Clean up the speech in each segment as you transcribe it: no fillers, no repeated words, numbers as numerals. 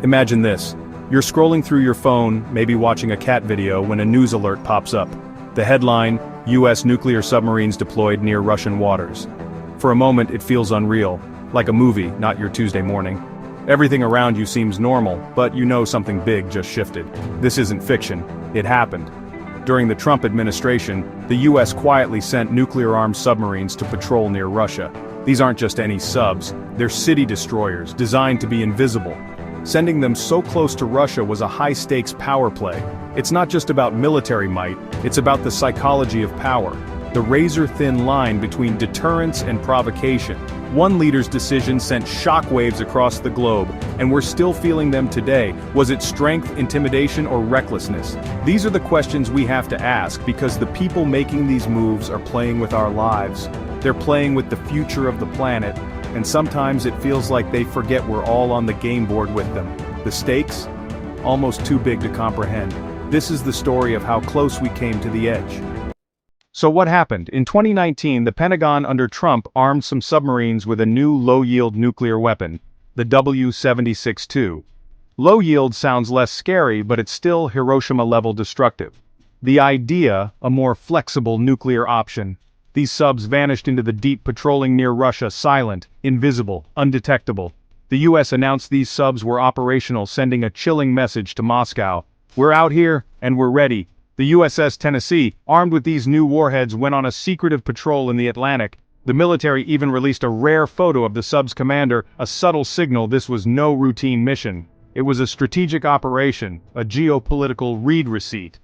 Imagine this. You're scrolling through your phone, maybe watching a cat video, when a news alert pops up. The headline, US nuclear submarines deployed near Russian waters. For a moment it feels unreal, like a movie, not your Tuesday morning. Everything around you seems normal, but you know something big just shifted. This isn't fiction, it happened. During the Trump administration, the US quietly sent nuclear-armed submarines to patrol near Russia. These aren't just any subs, they're city destroyers, designed to be invisible. Sending them so close to Russia was a high-stakes power play. It's not just about military might, it's about the psychology of power. The razor-thin line between deterrence and provocation. One leader's decision sent shockwaves across the globe, and we're still feeling them today. Was it strength, intimidation, or recklessness? These are the questions we have to ask, because the people making these moves are playing with our lives. They're playing with the future of the planet, and sometimes it feels like they forget we're all on the game board with them. The stakes? Almost too big to comprehend. This is the story of how close we came to the edge. So what happened? In 2019, the Pentagon under Trump armed some submarines with a new low-yield nuclear weapon, the W-76-2. Low-yield sounds less scary, but it's still Hiroshima-level destructive. The idea, a more flexible nuclear option. These subs vanished into the deep, patrolling near Russia, silent, invisible, undetectable. The US announced these subs were operational, sending a chilling message to Moscow. We're out here, and we're ready. The USS Tennessee, armed with these new warheads, went on a secretive patrol in the Atlantic. The military even released a rare photo of the sub's commander, a subtle signal this was no routine mission. It was a strategic operation, a geopolitical read receipt.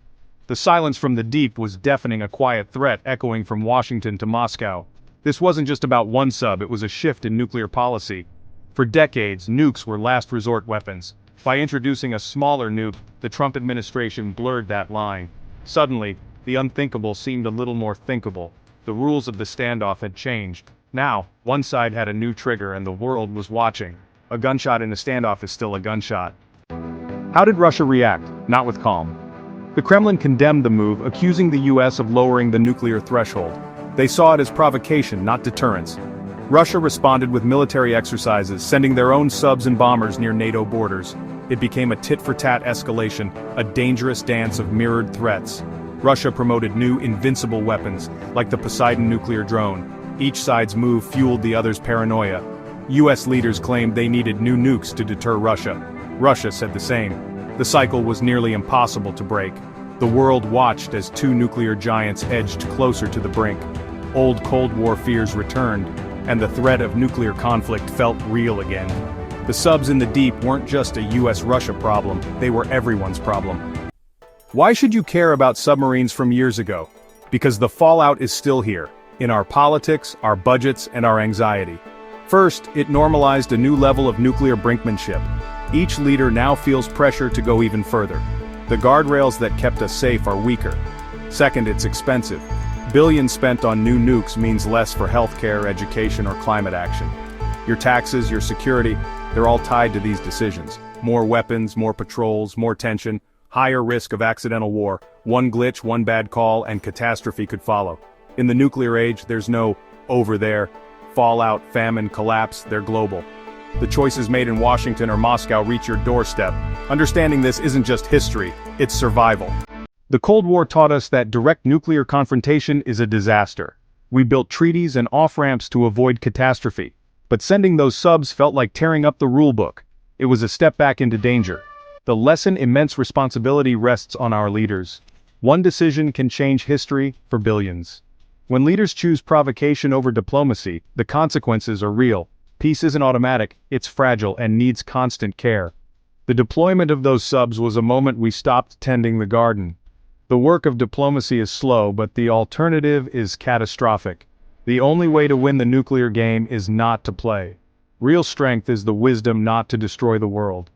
The silence from the deep was deafening, a quiet threat echoing from Washington to Moscow. This wasn't just about one sub, it was a shift in nuclear policy. For decades, nukes were last resort weapons. By introducing a smaller nuke, the Trump administration blurred that line. Suddenly, the unthinkable seemed a little more thinkable. The rules of the standoff had changed. Now, one side had a new trigger and the world was watching. A gunshot in a standoff is still a gunshot. How did Russia react? Not with calm. The Kremlin condemned the move, accusing the US of lowering the nuclear threshold. They saw it as provocation, not deterrence. Russia responded with military exercises, sending their own subs and bombers near NATO borders. It became a tit-for-tat escalation, a dangerous dance of mirrored threats. Russia promoted new invincible weapons, like the Poseidon nuclear drone. Each side's move fueled the other's paranoia. US leaders claimed they needed new nukes to deter Russia. Russia said the same. The cycle was nearly impossible to break. The world watched as two nuclear giants edged closer to the brink. Old Cold War fears returned, and the threat of nuclear conflict felt real again. The subs in the deep weren't just a US-Russia problem, they were everyone's problem. Why should you care about submarines from years ago? Because the fallout is still here, in our politics, our budgets, and our anxiety. First, it normalized a new level of nuclear brinkmanship. Each leader now feels pressure to go even further. The guardrails that kept us safe are weaker. Second, it's expensive. Billions spent on new nukes means less for healthcare, education, or climate action. Your taxes, your security, they're all tied to these decisions. More weapons, more patrols, more tension, higher risk of accidental war. One glitch, one bad call, and catastrophe could follow. In the nuclear age, there's no over there. Fallout, famine, collapse, they're global. The choices made in Washington or Moscow reach your doorstep. Understanding this isn't just history, it's survival. The Cold War taught us that direct nuclear confrontation is a disaster. We built treaties and off-ramps to avoid catastrophe. But sending those subs felt like tearing up the rulebook. It was a step back into danger. The lesson: immense responsibility rests on our leaders. One decision can change history for billions. When leaders choose provocation over diplomacy, the consequences are real. Peace isn't automatic, it's fragile and needs constant care. The deployment of those subs was a moment we stopped tending the garden. The work of diplomacy is slow, but the alternative is catastrophic. The only way to win the nuclear game is not to play. Real strength is the wisdom not to destroy the world.